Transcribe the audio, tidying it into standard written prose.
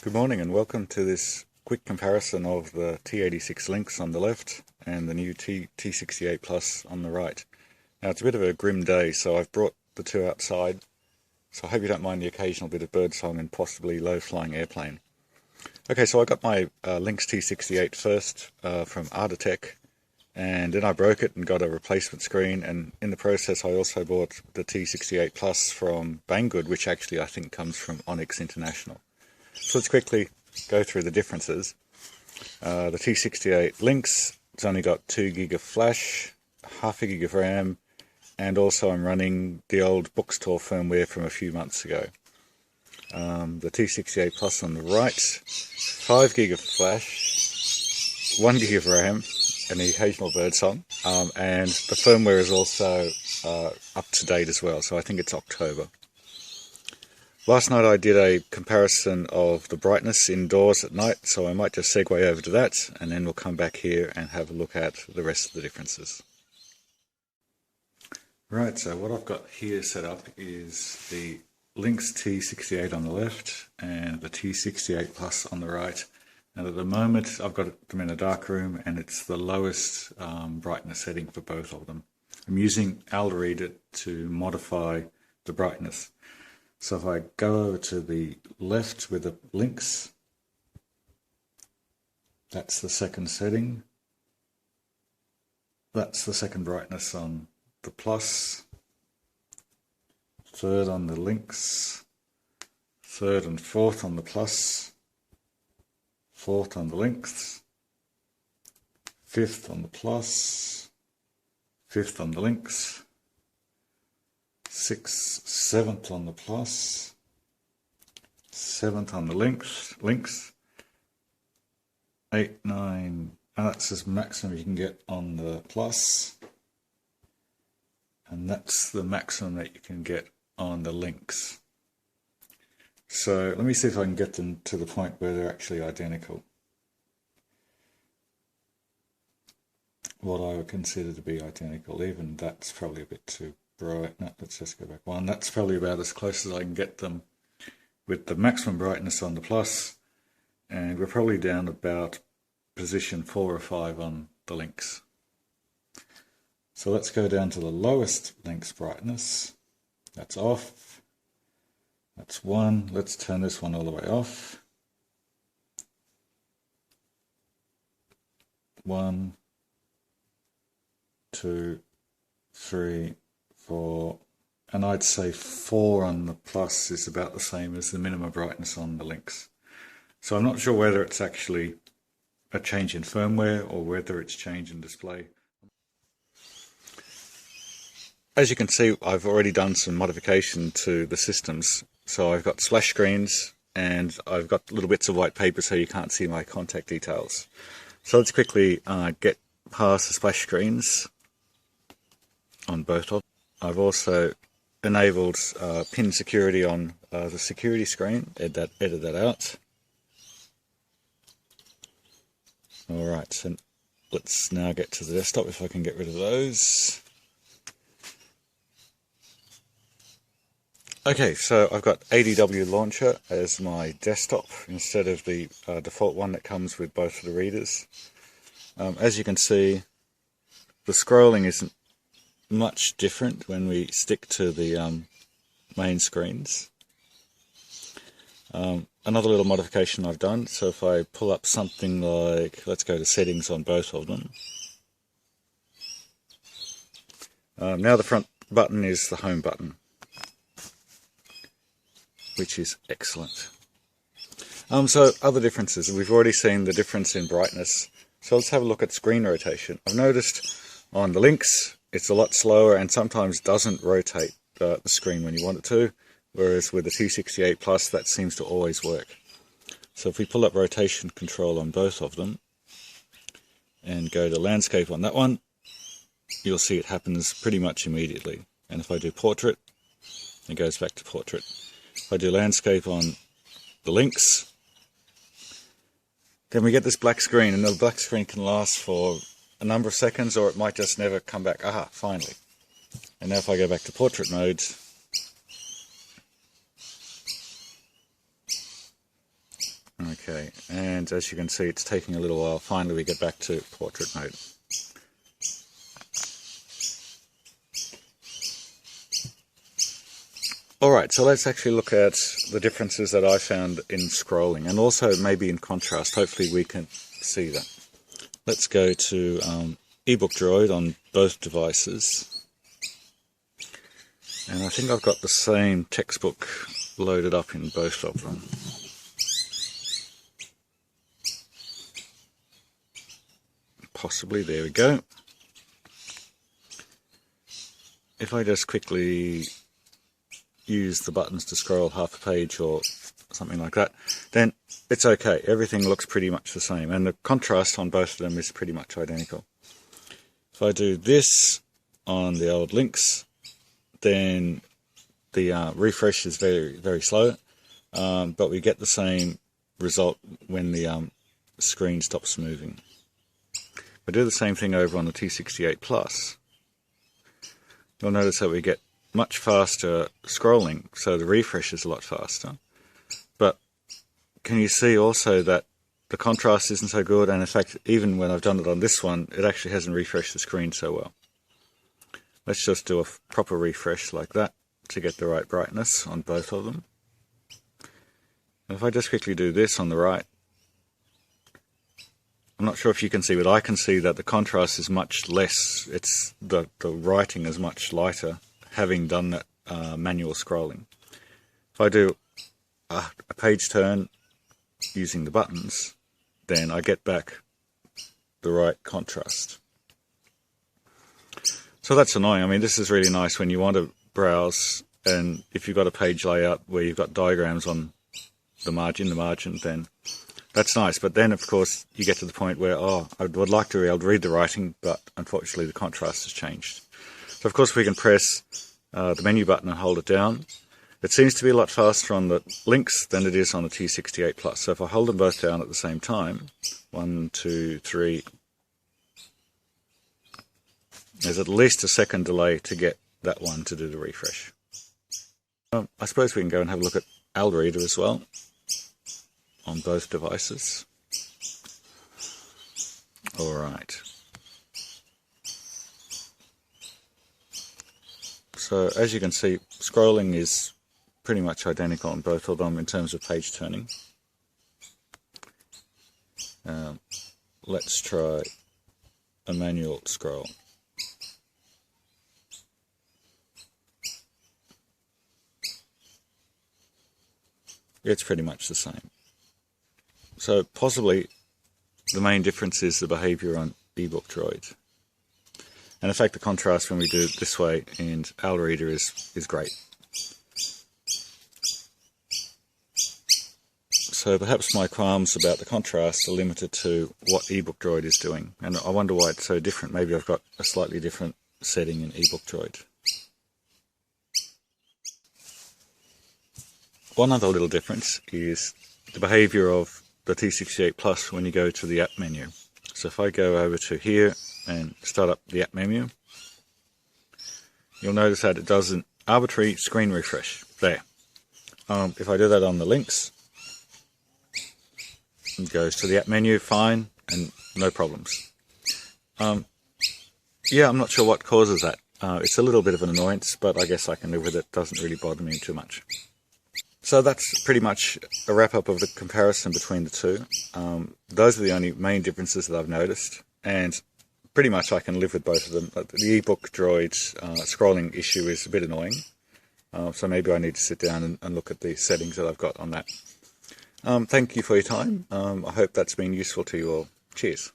Good morning and welcome to this quick comparison of the T86 Lynx on the left and the new T68 Plus on the right. Now it's a bit of a grim day, so I've brought the two outside, so I hope you don't mind the occasional bit of birdsong and possibly low-flying airplane. Okay, so I got my Lynx T68 first from Artatech, and then I broke it and got a replacement screen, and in the process I also bought the T68 Plus from Banggood, which actually I think comes from Onyx International. So let's quickly go through the differences. The T68 Lynx, it's only got 2 gig of flash, half a gig of RAM, and also I'm running the old bookstore firmware from a few months ago. The T68 Plus on the right, 5 gig of flash, 1 gig of RAM, and the occasional birdsong, and the firmware is also up to date as well, so I think it's October. Last night I did a comparison of the brightness indoors at night, so I might just segue over to that and then we'll come back here and have a look at the rest of the differences. Right, so what I've got here set up is the Lynx T68 on the left and the T68 Plus on the right. And at the moment I've got them in a dark room and it's the lowest brightness setting for both of them. I'm using Algoread to modify the brightness. So if I go over to the left with the Lynx, that's the second setting. That's the second brightness on the Plus. Third on the Lynx. Third and fourth on the Plus. Fourth on the Lynx. Fifth on the Plus. Fifth on the Lynx. 6th, 7th on the Plus, 7th on the Lynx, 8, 9, and that's as maximum you can get on the Plus, and that's the maximum that you can get on the Lynx. So let me see if I can get them to the point where they're actually identical. What I would consider to be identical, even that's probably a bit too bright. No, let's just go back one. That's probably about as close as I can get them with the maximum brightness on the Plus, and we're probably down about position 4 or 5 on the Lynx. So let's go down to the lowest Lynx brightness. That's off. That's 1. Let's turn this one all the way off. 1, 2, 3, 4, and I'd say 4 on the Plus is about the same as the minimum brightness on the Lynx. So I'm not sure whether it's actually a change in firmware or whether it's change in display. As you can see, I've already done some modification to the systems. So I've got splash screens and I've got little bits of white paper so you can't see my contact details. So let's quickly get past the splash screens on both of them. I've also enabled pin security on the security screen, edit that out. Alright, so let's now get to the desktop if I can get rid of those. Okay, so I've got ADW Launcher as my desktop instead of the default one that comes with both of the readers. As you can see, the scrolling isn't much different when we stick to the main screens. Another little modification I've done, so if I pull up something like, let's go to settings on both of them. Now the front button is the home button, which is excellent. So other differences, we've already seen the difference in brightness, so let's have a look at screen rotation. I've noticed on the Lynx it's a lot slower and sometimes doesn't rotate the screen when you want it to, whereas with the T68 Plus that seems to always work. So if we pull up rotation control on both of them and go to landscape on that one, you'll see it happens pretty much immediately. And if I do portrait, it goes back to portrait. If I do landscape on the Lynx, then we get this black screen, and the black screen can last for a number of seconds, or it might just never come back. Aha, finally. And now if I go back to portrait mode, Okay, and as you can see, it's taking a little while. Finally we get back to portrait mode. Alright, so let's actually look at the differences that I found in scrolling, and also maybe in contrast. Hopefully we can see that. Let's go to eBook Droid on both devices. And I think I've got the same textbook loaded up in both of them. Possibly, there we go. If I just quickly use the buttons to scroll half a page or something like that, then it's okay. Everything looks pretty much the same, and the contrast on both of them is pretty much identical. If I do this on the old Lynx, then the refresh is very, very slow, but we get the same result when the screen stops moving. If I do the same thing over on the T68 Plus, you'll notice that we get much faster scrolling, so the refresh is a lot faster. But can you see also that the contrast isn't so good, and in fact even when I've done it on this one, it actually hasn't refreshed the screen so well. Let's just do a proper refresh like that to get the right brightness on both of them. And if I just quickly do this on the right, I'm not sure if you can see, but I can see that the contrast is much less. It's the writing is much lighter, having done that manual scrolling. If I do a page turn using the buttons, then I get back the right contrast. So that's annoying. I mean, this is really nice when you want to browse, and if you've got a page layout where you've got diagrams on the margin, then that's nice. But then, of course, you get to the point where, oh, I would like to be able to read the writing, but unfortunately the contrast has changed. So, of course, we can press the menu button and hold it down. It seems to be a lot faster on the Lynx than it is on the T68 Plus. So if I hold them both down at the same time, 1, 2, 3, there's at least a second delay to get that one to do the refresh. I suppose we can go and have a look at Alreader as well on both devices. Alright. So as you can see, scrolling is pretty much identical on both of them in terms of page turning. Let's try a manual scroll. It's pretty much the same. So possibly the main difference is the behavior on eBook Droid. And in fact, the contrast when we do it this way in Alreader is great. So perhaps my qualms about the contrast are limited to what eBook Droid is doing. And I wonder why it's so different. Maybe I've got a slightly different setting in eBook Droid. One other little difference is the behavior of the T68 Plus when you go to the app menu. So if I go over to here and start up the app menu, you'll notice that it does an arbitrary screen refresh there. If I do that on the Lynx, it goes to the app menu, fine, and no problems. Yeah, I'm not sure what causes that. It's a little bit of an annoyance, but I guess I can live with it. It doesn't really bother me too much. So that's pretty much a wrap-up of the comparison between the two. Those are the only main differences that I've noticed, and pretty much I can live with both of them. The eBook Droid scrolling issue is a bit annoying, so maybe I need to sit down and look at the settings that I've got on that. Thank you for your time. I hope that's been useful to you all. Cheers.